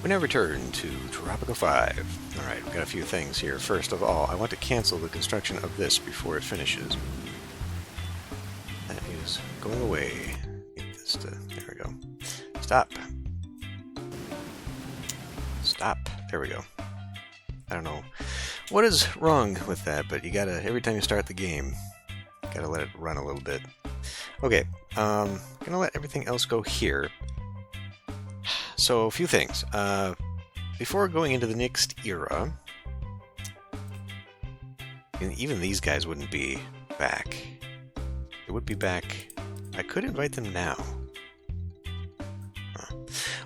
We now return to Tropico 5. Alright, we've got a few things here. First of all, I want to cancel the construction of this before it finishes. That is going away. Get this to... there we go. Stop. Stop. There we go. I don't know what is wrong with that, but you gotta, every time you start the game, gotta let it run a little bit. Okay, gonna let everything else go here. So, a few things. Before going into the next era, and even these guys wouldn't be back. They would be back. I could invite them now.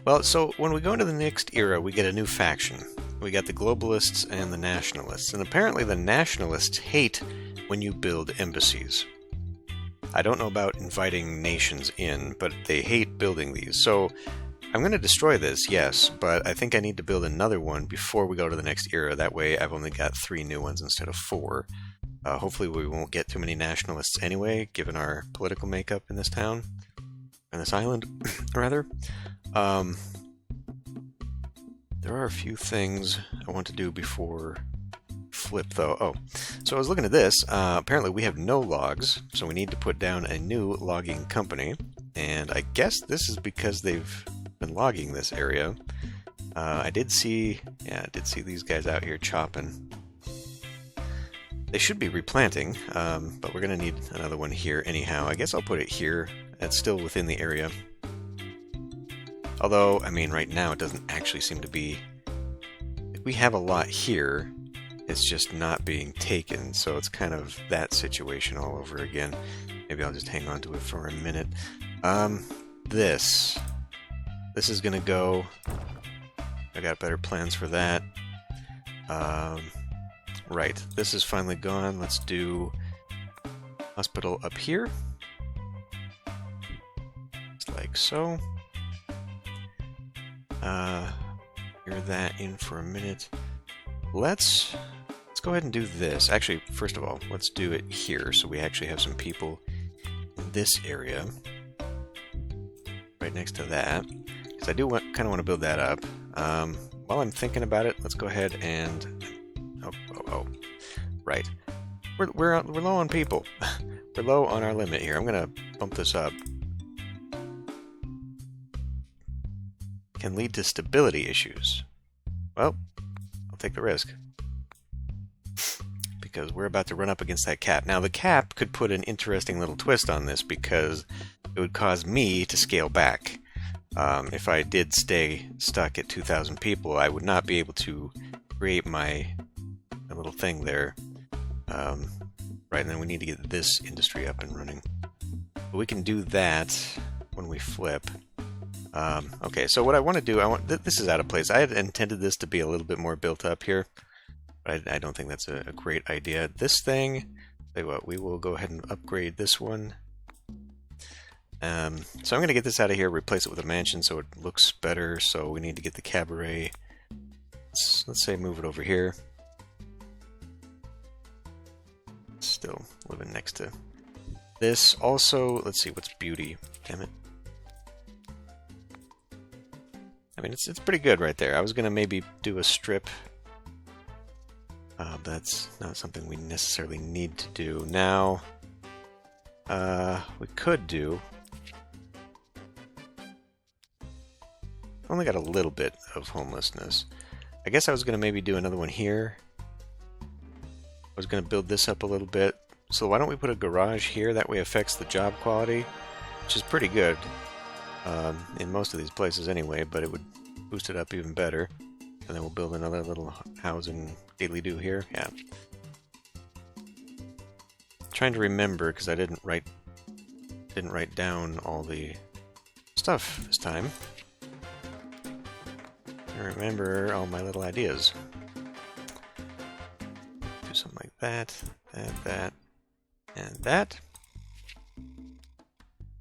Well, so when we go into the next era, we get a new faction. We got the globalists and the nationalists. And apparently the nationalists hate when you build embassies. I don't know about inviting nations in, but they hate building these. So I'm going to destroy this, yes, but I think I need to build another one before we go to the next era. That way I've only got 3 new ones instead of 4. Hopefully we won't get too many nationalists anyway, given our political makeup in this town, in this island, rather. There are a few things I want to do before flip, though. Oh, so I was looking at this. Apparently we have no logs, so we need to put down a new logging company. And I guess this is because they've been logging this area. I did see these guys out here chopping. They should be replanting, but we're going to need another one here anyhow. I guess I'll put it here. That's still within the area. Although, I mean, right now it doesn't actually seem to be... we have a lot here, it's just not being taken, so it's kind of that situation all over again. Maybe I'll just hang on to it for a minute. This is gonna go... I got better plans for that. Right, this is finally gone. Let's do hospital up here. Just like so. Hear that in for a minute. Let's go ahead and do this. Actually, first of all, let's do it here so we actually have some people in this area. Right next to that. Because I do kind of want to build that up. While I'm thinking about it, let's go ahead and... Oh. Right. We're low on people. We're low on our limit here. I'm going to bump this up. Can lead to stability issues. Well, I'll take the risk. Because we're about to run up against that cap. Now, the cap could put an interesting little twist on this because it would cause me to scale back. If I did stay stuck at 2,000 people, I would not be able to create my little thing there. Right, and then we need to get this industry up and running. But we can do that when we flip. Okay, so what I want to do, this is out of place. I had intended this to be a little bit more built up here, but I don't think that's a great idea. This thing, tell you what, we will go ahead and upgrade this one. So I'm going to get this out of here, replace it with a mansion so it looks better. So we need to get the cabaret. Let's say move it over here. Still living next to this. Also, let's see, what's beauty? Damn it. I mean, it's pretty good right there. I was going to maybe do a strip. That's not something we necessarily need to do. Now, we could do... only got a little bit of homelessness. I guess I was going to maybe do another one here. I was going to build this up a little bit. So why don't we put a garage here? That way it affects the job quality, which is pretty good. In most of these places anyway, but it would boost it up even better. And then we'll build another little housing daily-do here. Yeah. Trying to remember, because I didn't write down all the stuff this time. I remember all my little ideas. Do something like that, that, and that.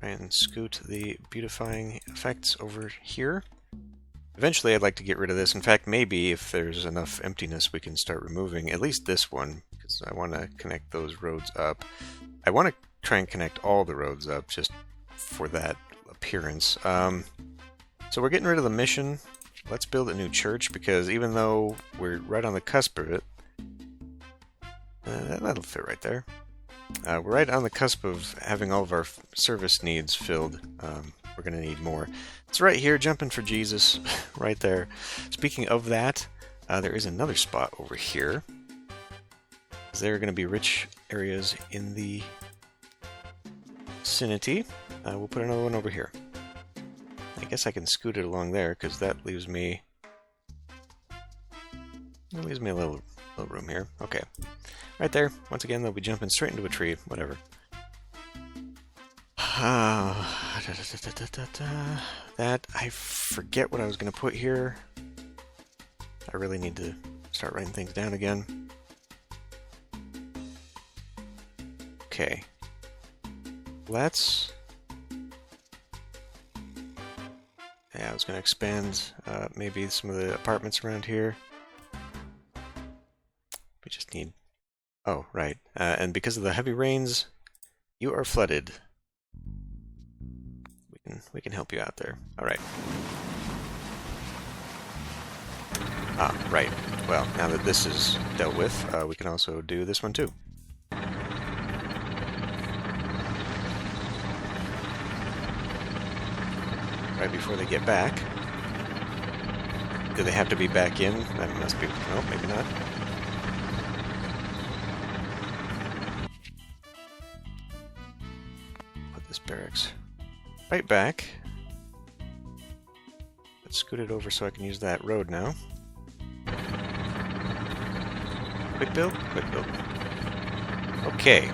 And scoot the beautifying effects over here. Eventually I'd like to get rid of this. In fact, maybe if there's enough emptiness we can start removing at least this one, because I want to connect those roads up. I want to try and connect all the roads up just for that appearance. So we're getting rid of the mission. let's build a new church, because even though we're right on the cusp of it, that'll fit right there. We're right on the cusp of having all of our service needs filled. We're going to need more. It's right here, jumping for Jesus, right there. Speaking of that, there is another spot over here. There are going to be rich areas in the vicinity. We'll put another one over here. I guess I can scoot it along there, because that leaves me... That leaves me a little room here. Okay. Right there. Once again, they'll be jumping straight into a tree. Whatever. That, I forget what I was going to put here. I really need to start writing things down again. Okay. Let's... Yeah, I was going to expand maybe some of the apartments around here. We just need... Oh, right. And because of the heavy rains, you are flooded. We can help you out there. All right. Ah, right. Well, now that this is dealt with, we can also do this one too. Right before they get back. Do they have to be back in? That must be... No, maybe not. Put this barracks right back. Let's scoot it over so I can use that road now. Quick build? Quick build. Okay.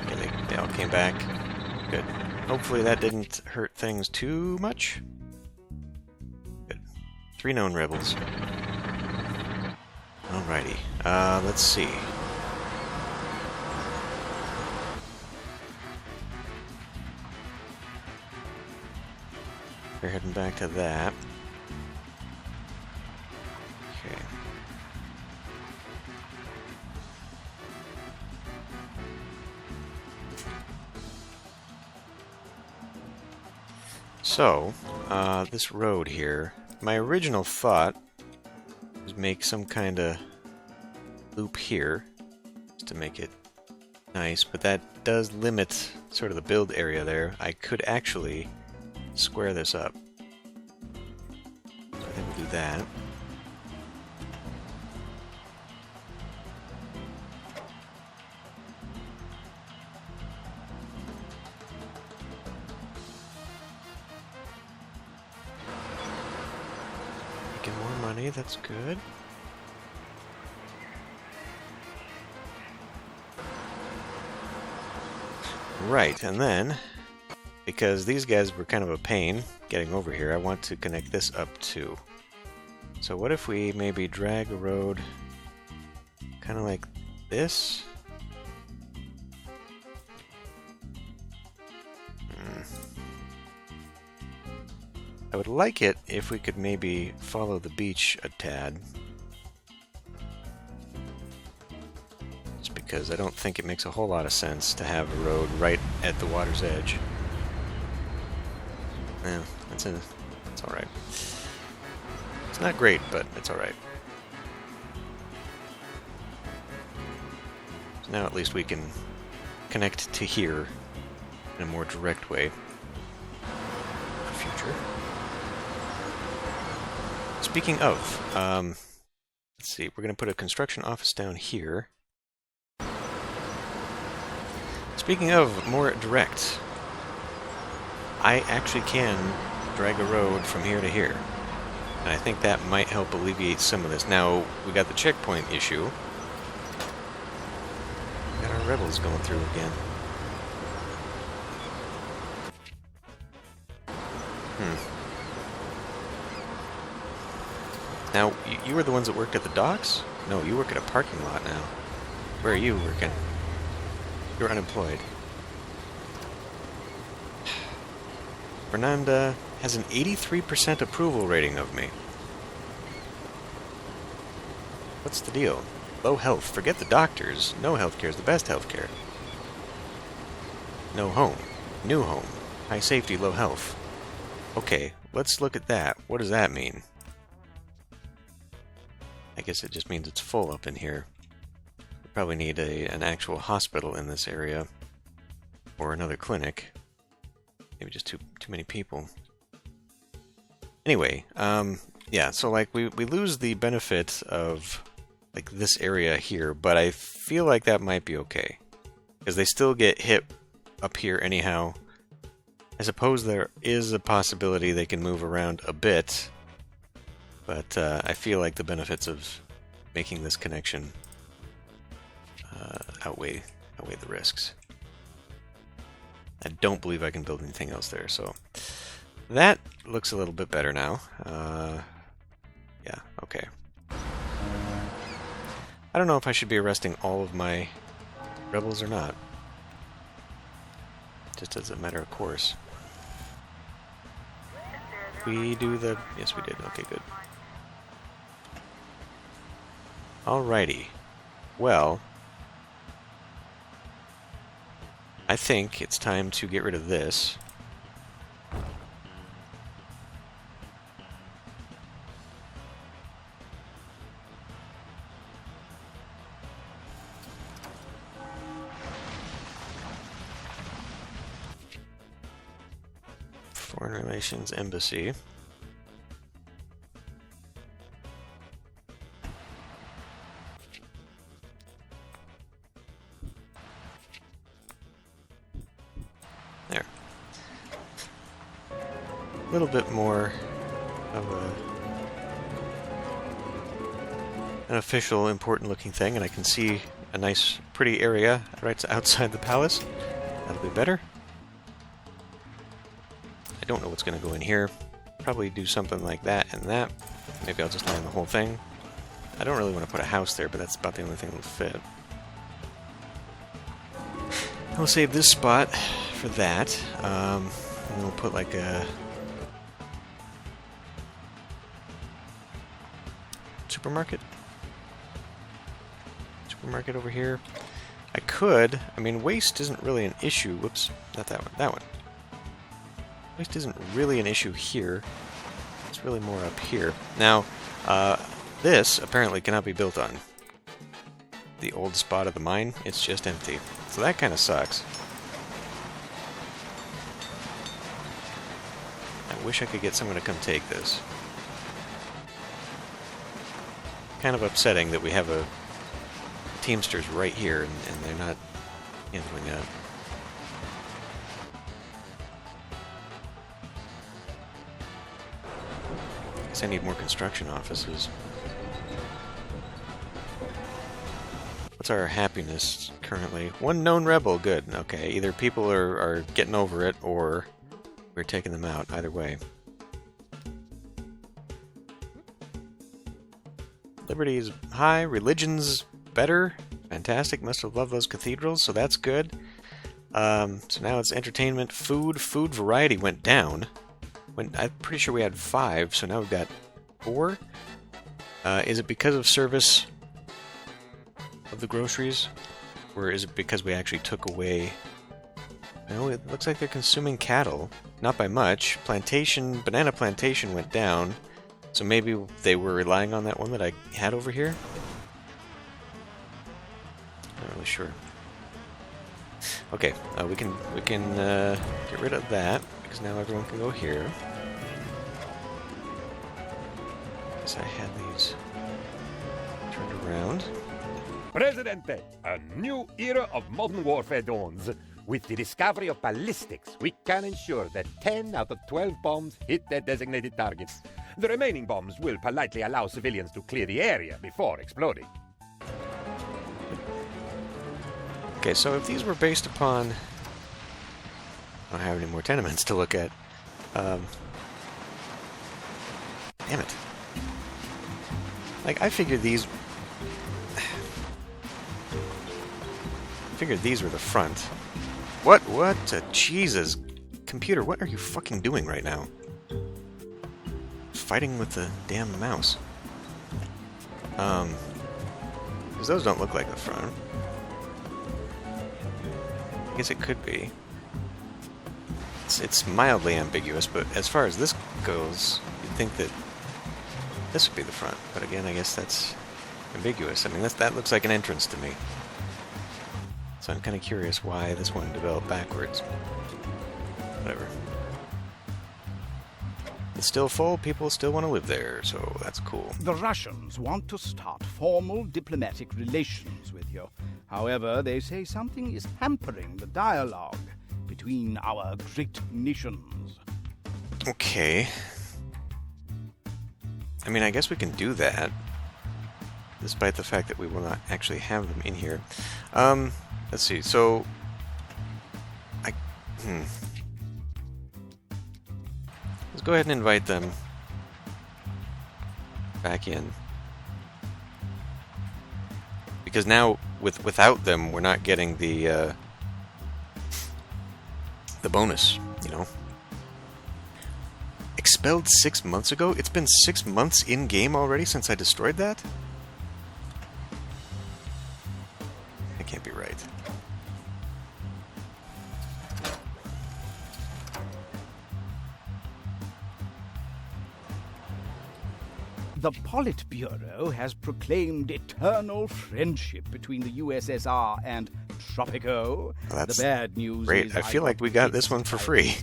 Okay, they all came back. Good. Hopefully that didn't hurt things too much. Good. 3 known rebels. Alrighty. Let's see. We're heading back to that. Okay. So, this road here, my original thought was make some kind of loop here, just to make it nice, but that does limit sort of the build area there. I could actually square this up. So I think we'll do that. Making more money, that's good. Right, and then, because these guys were kind of a pain getting over here, I want to connect this up too. So what if we maybe drag a road kind of like this? I would like it if we could maybe follow the beach a tad. Just because I don't think it makes a whole lot of sense to have a road right at the water's edge. Yeah, it's alright. It's not great, but it's alright. So now at least we can connect to here in a more direct way for future. Speaking of, let's see, we're going to put a construction office down here. Speaking of more direct, I actually can drag a road from here to here. And I think that might help alleviate some of this. Now, we got the checkpoint issue. Got our rebels going through again. Now, you were the ones that worked at the docks? No, you work at a parking lot now. Where are you working? You're unemployed. Fernanda has an 83% approval rating of me. What's the deal? Low health. Forget the doctors. No healthcare is the best healthcare. No home. New home. High safety, low health. Okay, let's look at that. What does that mean? I guess it just means it's full up in here. We probably need an actual hospital in this area. Or another clinic. Maybe just too many people. Anyway, yeah, so like we lose the benefit of like this area here, but I feel like that might be okay. Because they still get hit up here anyhow. I suppose there is a possibility they can move around a bit, but I feel like the benefits of making this connection outweigh the risks. I don't believe I can build anything else there, so that looks a little bit better now. Yeah, okay. I don't know if I should be arresting all of my rebels or not. Just as a matter of course. We do the... Yes, we did. Okay, good. Alrighty. Well, I think it's time to get rid of this. Foreign Relations Embassy. There. A little bit more of an official, important looking thing, and I can see a nice, pretty area right outside the palace. That'll be better. I don't know what's going to go in here. Probably do something like that and that. Maybe I'll just line the whole thing. I don't really want to put a house there, but that's about the only thing that'll fit. I'll save this spot for that. And then we'll put like a supermarket. Supermarket over here. I could. I mean, waste isn't really an issue. Whoops, not that one. That one. Waste isn't really an issue here. It's really more up here. Now, this apparently cannot be built on. The old spot of the mine, it's just empty. So that kind of sucks. I wish I could get someone to come take this. Kind of upsetting that we have a Teamsters right here and they're not handling that. I need more construction offices. What's our happiness currently? One known rebel, good. Okay, either people are getting over it or we're taking them out. Either way. Liberty is high, religion's better. Fantastic, must have loved those cathedrals, so that's good. So now it's entertainment, food. Food variety went down. I'm pretty sure we had 5, so now we've got 4. Is it because of service of the groceries? Or is it because we actually took away... No, it looks like they're consuming cattle. Not by much. Banana plantation went down. So maybe they were relying on that one that I had over here? Not really sure. Okay, we can get rid of that, because now everyone can go here. Guess I had these turned around. Presidente, a new era of modern warfare dawns. With the discovery of ballistics, we can ensure that 10 out of 12 bombs hit their designated targets. The remaining bombs will politely allow civilians to clear the area before exploding. Okay, so if these were based upon... I don't have any more tenements to look at. Damn it. Like, I figured these... were the front. What? Jesus. Computer, what are you fucking doing right now? Fighting with the damn mouse. Because those don't look like the front. I guess it could be. it's mildly ambiguous, but as far as this goes, you'd think that this would be the front. But again, I guess that's ambiguous. I mean, that looks like an entrance to me. So I'm kind of curious why this one developed backwards. Whatever. It's still full, people still want to live there, so that's cool. The Russians want to start formal diplomatic relations with you. However, they say something is hampering the dialogue between our great nations. Okay. I mean, I guess we can do that, despite the fact that we will not actually have them in here. Let's see, so... Let's go ahead and invite them back in. Because now, without them, we're not getting the bonus, you know. Expelled 6 months ago? It's been 6 months in-game already since I destroyed that? That can't be right. The Politburo has proclaimed eternal friendship between the USSR and Tropico. Well, the bad news great. is I feel like we got this one for free.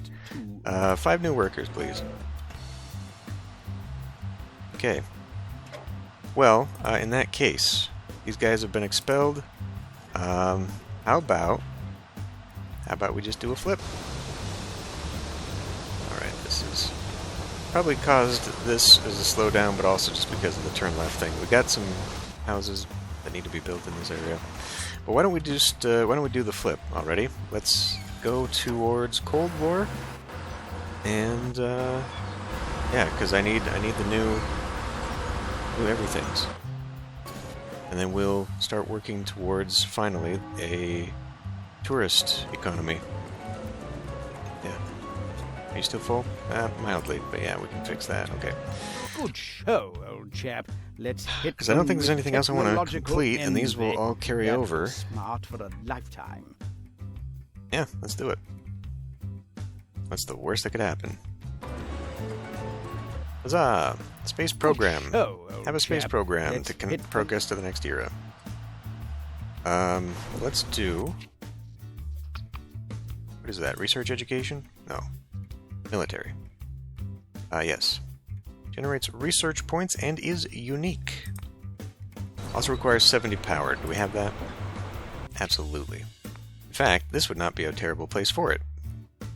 5 new workers, please. Okay. Well, in that case, these guys have been expelled. How about we just do a flip? Alright, this is... probably caused this as a slowdown, but also just because of the turn left thing. We got some houses that need to be built in this area. But why don't we just why don't we do the flip already? Let's go towards Cold War, and yeah, because I need the new everythings, and then we'll start working towards finally a tourist economy. Yeah. Are you still full? Mildly, but yeah, we can fix that. Okay. Good show, old chap. Let's hit. Because I don't think there's anything else I want to complete, and these will all carry over. Smart for a lifetime. Yeah, let's do it. What's the worst that could happen? Huzzah! Space program. Have a space program to progress to the next era. Let's do... what is that? Research education? No. Military. Yes. Generates research points and is unique. Also requires 70 power. Do we have that? Absolutely. In fact, this would not be a terrible place for it.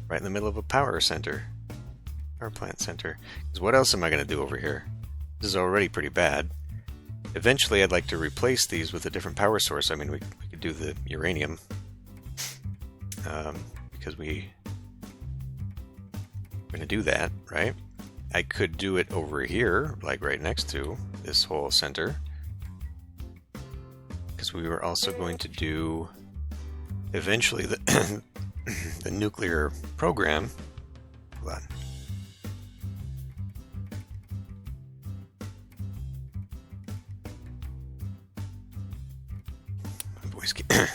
Right in the middle of a power center. Power plant center. Because what else am I going to do over here? This is already pretty bad. Eventually, I'd like to replace these with a different power source. I mean, we could do the uranium. Because we're going to do that, right? I could do it over here, like right next to this whole center. Because we were also going to do, eventually, the, the nuclear program. Hold on.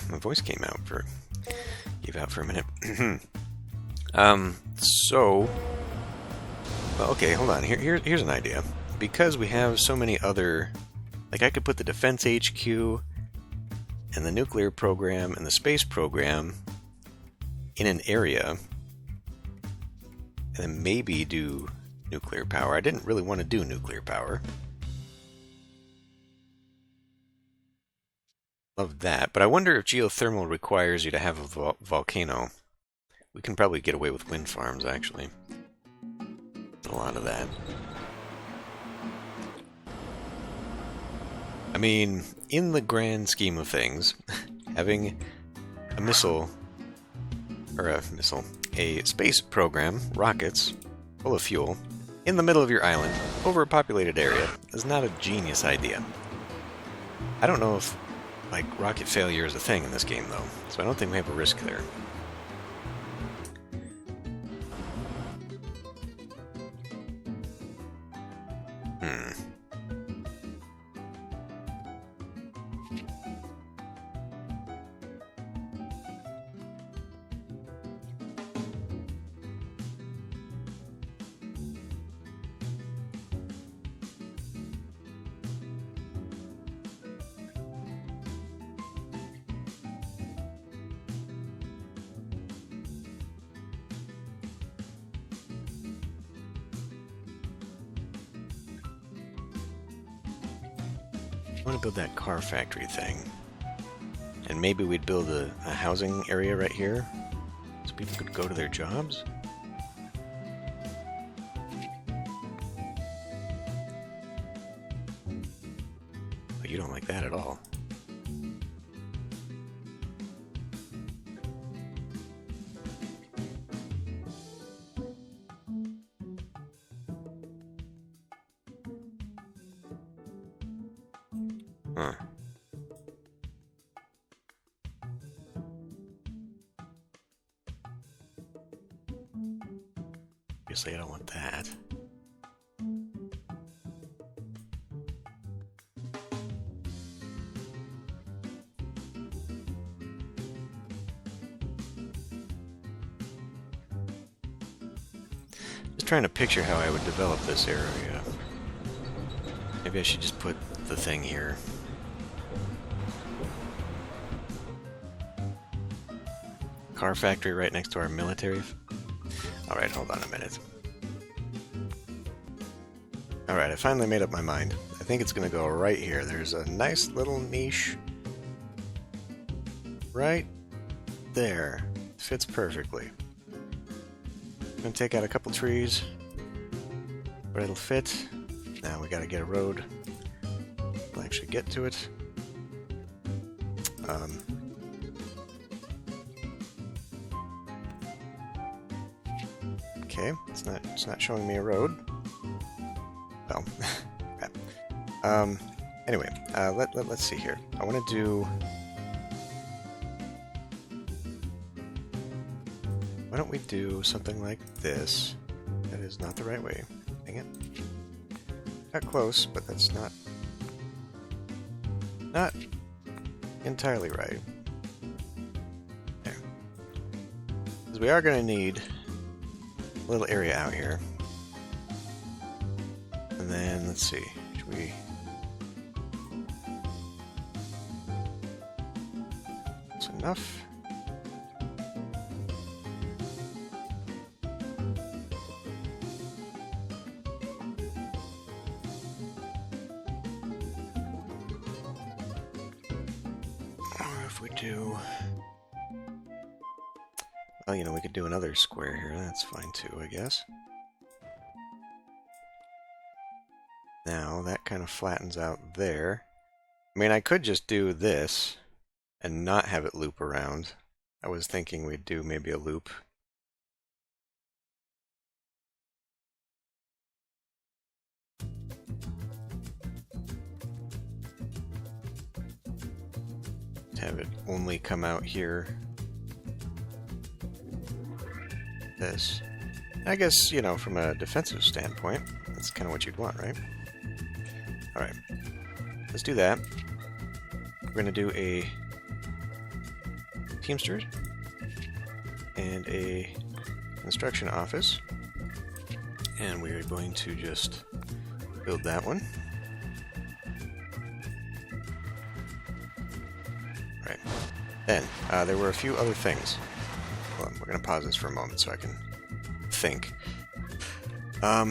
My voice gave out for a minute. So, well, okay, hold on. Here's an idea. Because we have so many other, like I could put the defense HQ and the nuclear program and the space program in an area, and then maybe do nuclear power. I didn't really want to do nuclear power. Love that, but I wonder if geothermal requires you to have a volcano. We can probably get away with wind farms, actually. A lot of that. I mean, in the grand scheme of things, having a space program, rockets, full of fuel, in the middle of your island, over a populated area, is not a genius idea. I don't know if like rocket failure is a thing in this game though, so I don't think we have a risk there. want to build that car factory thing. And maybe we'd build a housing area right here, so people could go to their jobs. But you don't like that at all. Huh. Obviously, I don't want that. Just trying to picture how I would develop this area. Maybe I should just put the thing here. Car factory right next to our military. Alright, hold on a minute. Alright, I finally made up my mind. I think it's going to go right here. There's a nice little niche right there. Fits perfectly. I'm going to take out a couple trees, but it'll fit. Now we got to get a road. We'll actually get to it. Okay, it's not showing me a road. Well, crap. Anyway, let's see here. I want to do. Why don't we do something like this? That is not the right way. Dang it. Got close, but that's not entirely right. There. Because we are going to need a little area out here. And then, let's see, should we... That's enough. Or if we do... Well, you know, we could do another square here. That's fine too, I guess. Now, that kind of flattens out there. I mean, I could just do this and not have it loop around. I was thinking we'd do maybe a loop. Have it only come out here. This. I guess, you know, from a defensive standpoint, that's kind of what you'd want, right? Alright. Let's do that. We're going to do a Teamsters and a construction office. And we are going to just build that one. Right. Then, there were a few other things. Well, we're going to pause this for a moment so I can think. I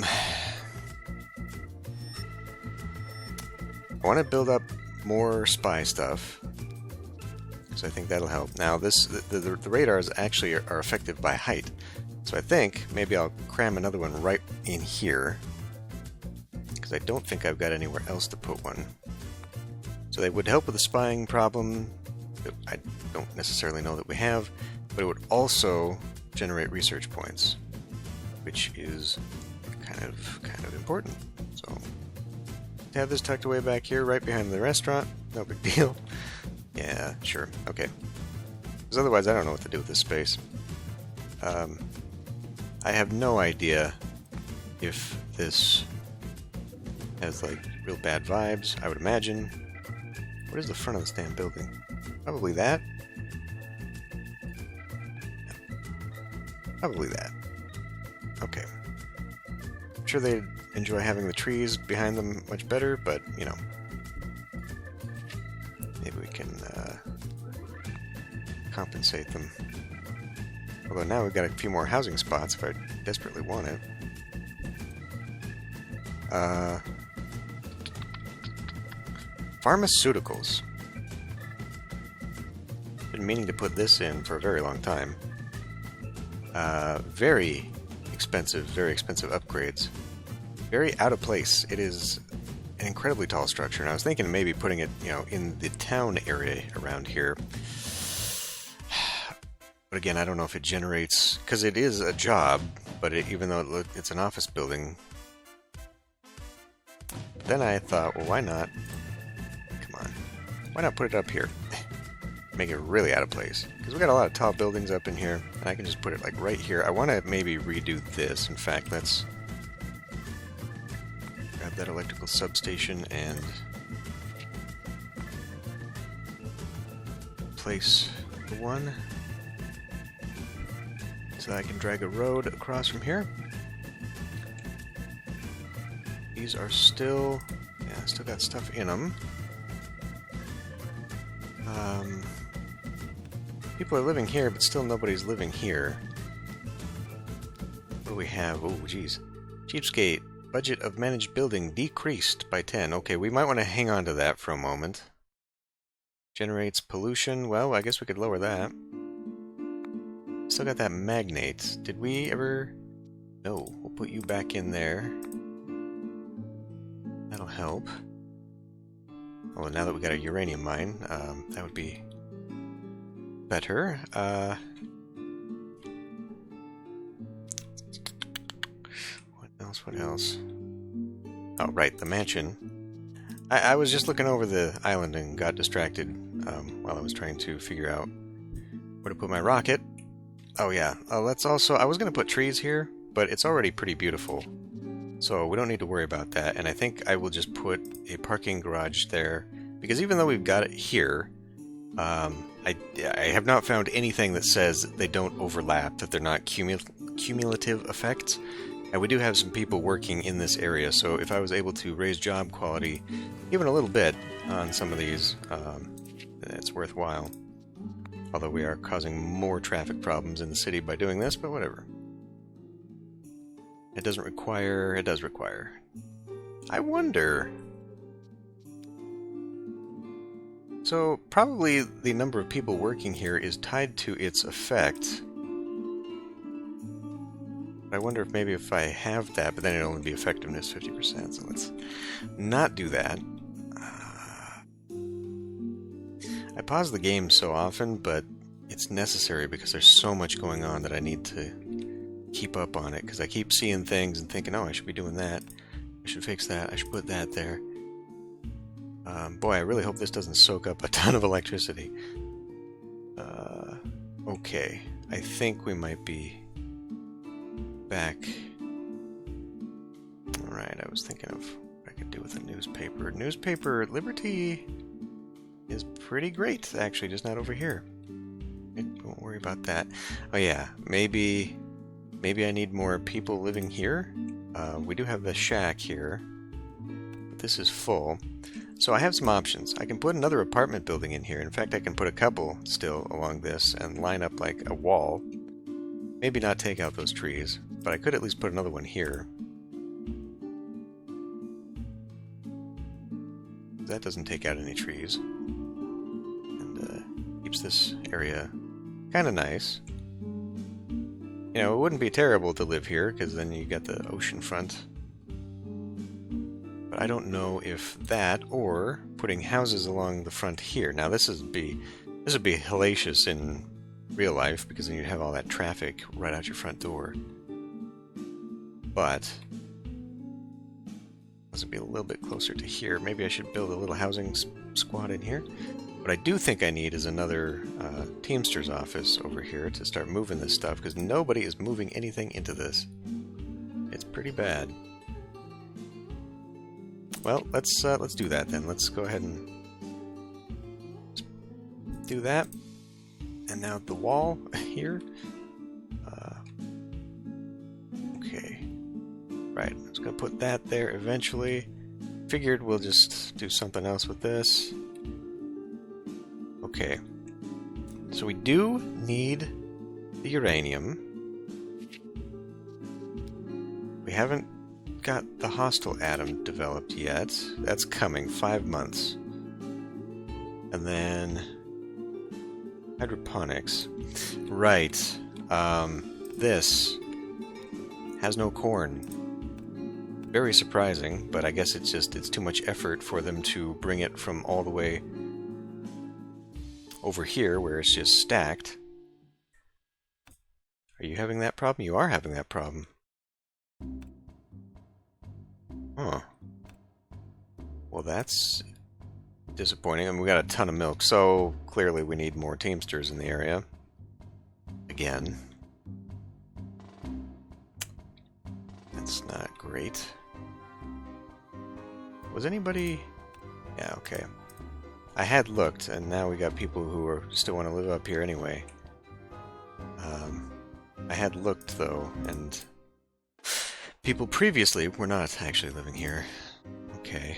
want to build up more spy stuff, because I think that'll help. Now, the radars actually are effective by height, so I think maybe I'll cram another one right in here, because I don't think I've got anywhere else to put one. So they would help with the spying problem that I don't necessarily know that we have, but it would also generate research points, which is kind of important. So to have this tucked away back here, right behind the restaurant, no big deal. Yeah, sure, okay. Because otherwise, I don't know what to do with this space. I have no idea if this has like real bad vibes. I would imagine. What is the front of this damn building? Probably that. Probably that. Okay. I'm sure they'd enjoy having the trees behind them much better, but, you know. Maybe we can compensate them. Although now we've got a few more housing spots if I desperately want it. Pharmaceuticals. Been meaning to put this in for a very long time. Very expensive upgrades. Very out of place. It is an incredibly tall structure, and I was thinking of maybe putting it, you know, in the town area around here. But again, I don't know if it generates, because it is a job, but even though it's an office building. But then I thought, well, why not? Come on. Why not put it up here? Make it really out of place. Because we got a lot of tall buildings up in here, and I can just put it like right here. I want to maybe redo this. In fact, let's grab that electrical substation and place the one so that I can drag a road across from here. These are still, yeah, still got stuff in them. People are living here, but still nobody's living here. What do we have? Oh, geez. Cheapskate. Budget of managed building decreased by 10. Okay, we might want to hang on to that for a moment. Generates pollution. Well, I guess we could lower that. Still got that magnate. Did we ever... No, we'll put you back in there. That'll help. Although now that we got a uranium mine, that would be better. What else? Oh, right, the mansion. I was just looking over the island and got distracted while I was trying to figure out where to put my rocket. Oh yeah, let's also... I was going to put trees here, but it's already pretty beautiful. So we don't need to worry about that. And I think I will just put a parking garage there. Because even though we've got it here, I have not found anything that says they don't overlap, that they're not cumulative effects. And we do have some people working in this area, so if I was able to raise job quality even a little bit on some of these, it's worthwhile. Although we are causing more traffic problems in the city by doing this, but whatever. It doesn't require... It does require. I wonder... So, probably the number of people working here is tied to its effect. I wonder if maybe if I have that, but then it'll only be effectiveness 50%, so let's not do that. I pause the game so often, but it's necessary because there's so much going on that I need to keep up on it, because I keep seeing things and thinking, oh, I should be doing that, I should fix that, I should put that there. Boy, I really hope this doesn't soak up a ton of electricity. Okay, I think we might be back. Alright, I was thinking of what I could do with a newspaper. Newspaper Liberty is pretty great, actually, just not over here. Don't worry about that. Oh yeah, maybe I need more people living here. We do have the shack here, but this is full. So I have some options. I can put another apartment building in here. In fact, I can put a couple still along this and line up like a wall. Maybe not take out those trees, but I could at least put another one here. That doesn't take out any trees. And keeps this area kind of nice. You know, it wouldn't be terrible to live here, because then you get the ocean front. But I don't know if that, or putting houses along the front here. Now this would be hellacious in real life, because then you'd have all that traffic right out your front door. But this would be a little bit closer to here. Maybe I should build a little housing squad in here. What I do think I need is another Teamster's office over here to start moving this stuff, because nobody is moving anything into this. It's pretty bad. Well, let's do that then. Let's go ahead and do that. And now the wall here. Okay. Right, I was going to put that there eventually. Figured we'll just do something else with this. Okay. So we do need the uranium. We haven't got the hostile atom developed yet. That's coming, 5 months. And then hydroponics. Right. This has no corn. Very surprising, but I guess it's too much effort for them to bring it from all the way over here where it's just stacked. Are you having that problem? You are having that problem. Huh. Well, that's disappointing. I mean, we got a ton of milk, so clearly we need more Teamsters in the area. Again. That's not great. Was anybody... Yeah, okay. I had looked, and now we got people who still want to live up here anyway. I had looked, though, and people previously were not actually living here. Okay.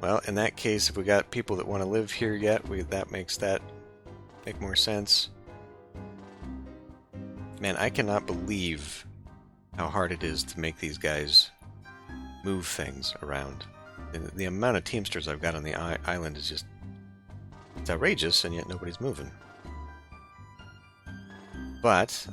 Well, in that case, if we got people that want to live here yet, that makes make more sense. Man, I cannot believe how hard it is to make these guys move things around. The amount of Teamsters I've got on the island is just... It's outrageous, and yet nobody's moving. But,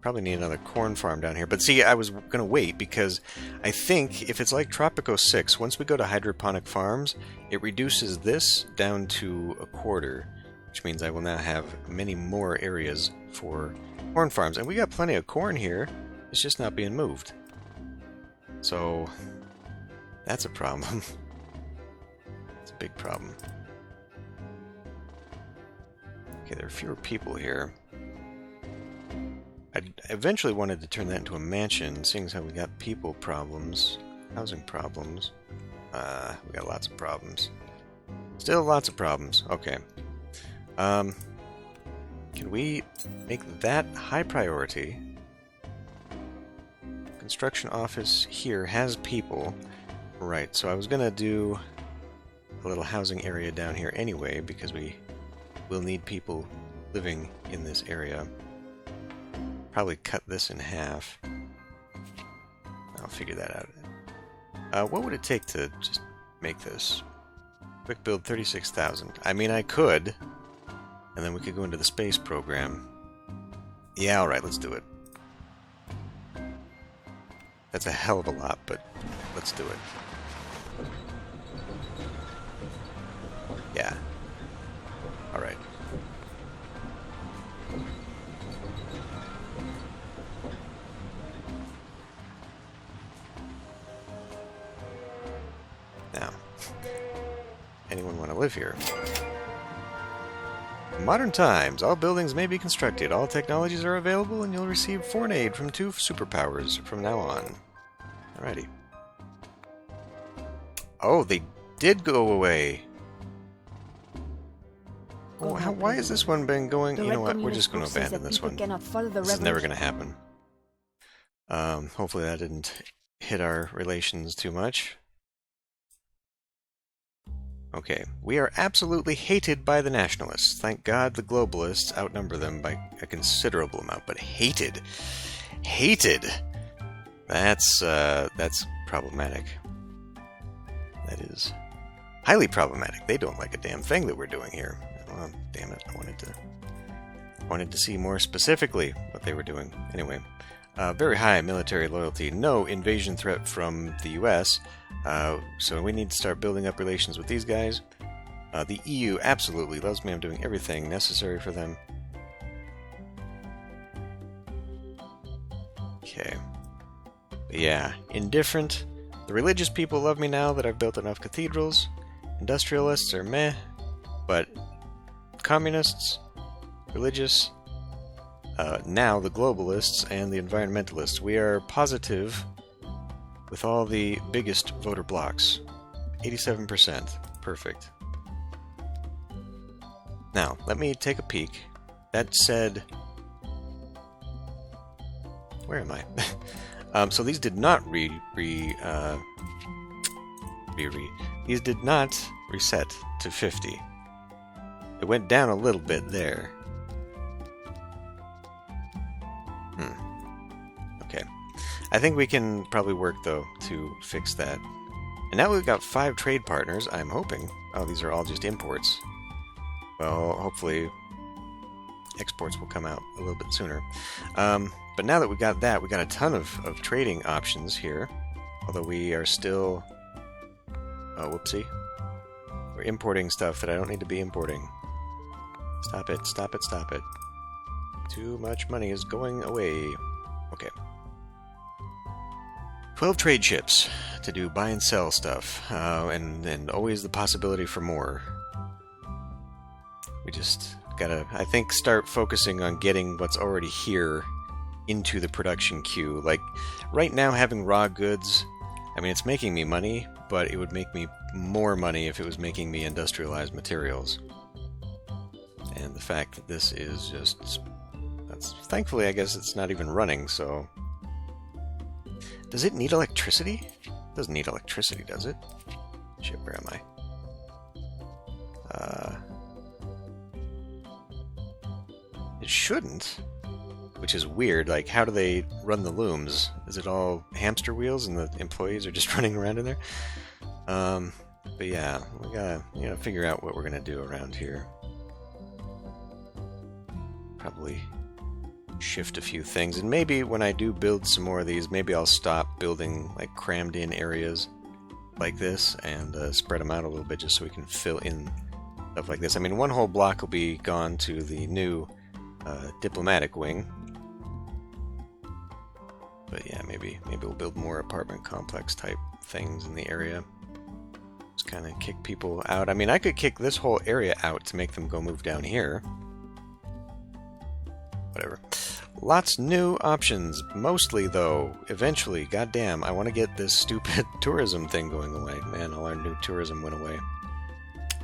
probably need another corn farm down here. But see, I was going to wait, because I think if it's like Tropico 6, once we go to hydroponic farms, it reduces this down to a quarter, which means I will now have many more areas for corn farms. And we got plenty of corn here, it's just not being moved. So, that's a problem. It's a big problem. Okay, there are fewer people here. I eventually wanted to turn that into a mansion, seeing as how we got people problems, housing problems. We got lots of problems. Still lots of problems. Okay. Can we make that high priority? Construction office here has people. Right, so I was gonna do a little housing area down here anyway, because we will need people living in this area. Probably cut this in half. I'll figure that out. What would it take to just make this? Quick build 36,000. I mean, I could, and then we could go into the space program. Yeah, alright, let's do it. That's a hell of a lot, but let's do it. Yeah. Alright. Now, anyone want to live here? In modern times, all buildings may be constructed, all technologies are available, and you'll receive foreign aid from 2 superpowers from now on. Alrighty. Oh, they did go away! Oh, why has this one been going? You know what, we're just going to abandon this one. This is never going to happen. Hopefully that didn't hit our relations too much. Okay, we are absolutely hated by the nationalists. Thank God the globalists outnumber them by a considerable amount, but hated. Hated! That's problematic. That is highly problematic. They don't like a damn thing that we're doing here. Oh, damn it, I wanted to see more specifically what they were doing. Anyway, very high military loyalty. No invasion threat from the US. So we need to start building up relations with these guys. The EU absolutely loves me. I'm doing everything necessary for them. Okay. Yeah, indifferent. The religious people love me now that I've built enough cathedrals. Industrialists are meh. But communists, religious, now the globalists and the environmentalists. We are positive with all the biggest voter blocks. 87%. Perfect. Now, let me take a peek. That said... Where am I? So these did not these did not reset to 50. It went down a little bit there. Okay. I think we can probably work, though, to fix that. And now we've got 5 trade partners, I'm hoping. Oh, these are all just imports. Well, hopefully exports will come out a little bit sooner. But now that we got that, we got a ton of trading options here. Although we are still... Oh, whoopsie. We're importing stuff that I don't need to be importing. Stop it, stop it, stop it. Too much money is going away. Okay. 12 trade ships to do buy and sell stuff. And always the possibility for more. We just gotta, I think, start focusing on getting what's already here into the production queue. Like, right now having raw goods, I mean, it's making me money, but it would make me more money if it was making me industrialized materials. And the fact that this is just... thankfully, I guess it's not even running, so... Does it need electricity? It doesn't need electricity, does it? Shit, where am I? It shouldn't. Which is weird. Like, how do they run the looms? Is it all hamster wheels and the employees are just running around in there? But yeah, we gotta figure out what we're gonna do around here. Probably shift a few things, and maybe when I do build some more of these, maybe I'll stop building like crammed in areas like this and spread them out a little bit just so we can fill in stuff like this. I mean, one whole block will be gone to the new diplomatic wing. But yeah, maybe we'll build more apartment complex type things in the area. Just kind of kick people out. I mean, I could kick this whole area out to make them go move down here. Whatever. Lots new options. Mostly, though, eventually, goddamn, I want to get this stupid tourism thing going away. Man, all our new tourism went away.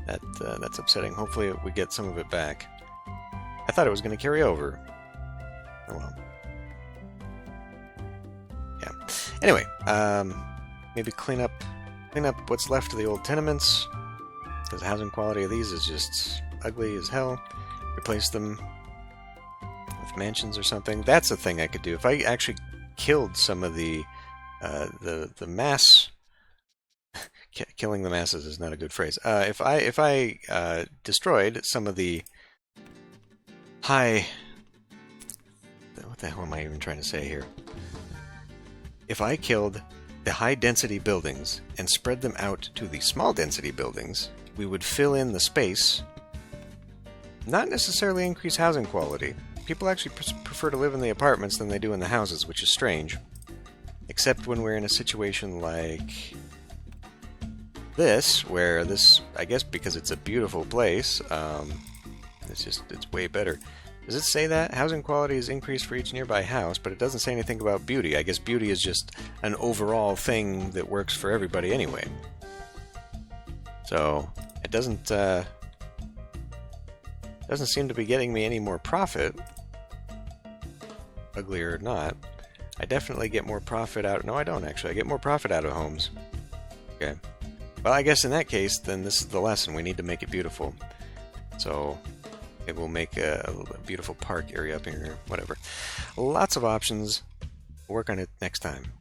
That's upsetting. Hopefully we get some of it back. I thought it was going to carry over. Oh well. Yeah. Anyway, maybe clean up what's left of the old tenements, because the housing quality of these is just ugly as hell. Replace them with mansions or something. That's a thing I could do. If I actually killed some of the mass... Killing the masses is not a good phrase. If I destroyed some of the high... What the hell am I even trying to say here? If I killed the high-density buildings and spread them out to the small-density buildings, we would fill in the space, not necessarily increase housing quality. People actually prefer to live in the apartments than they do in the houses, which is strange. Except when we're in a situation like this, where this, I guess because it's a beautiful place, it's way better. Does it say that? Housing quality is increased for each nearby house, but it doesn't say anything about beauty. I guess beauty is just an overall thing that works for everybody anyway. So, it doesn't seem to be getting me any more profit. Ugly or not. I definitely get more profit out... No, I don't actually. I get more profit out of homes. Okay. Well, I guess in that case, then this is the lesson. We need to make it beautiful. So... it will make a beautiful park area up here, whatever. Lots of options. We'll work on it next time.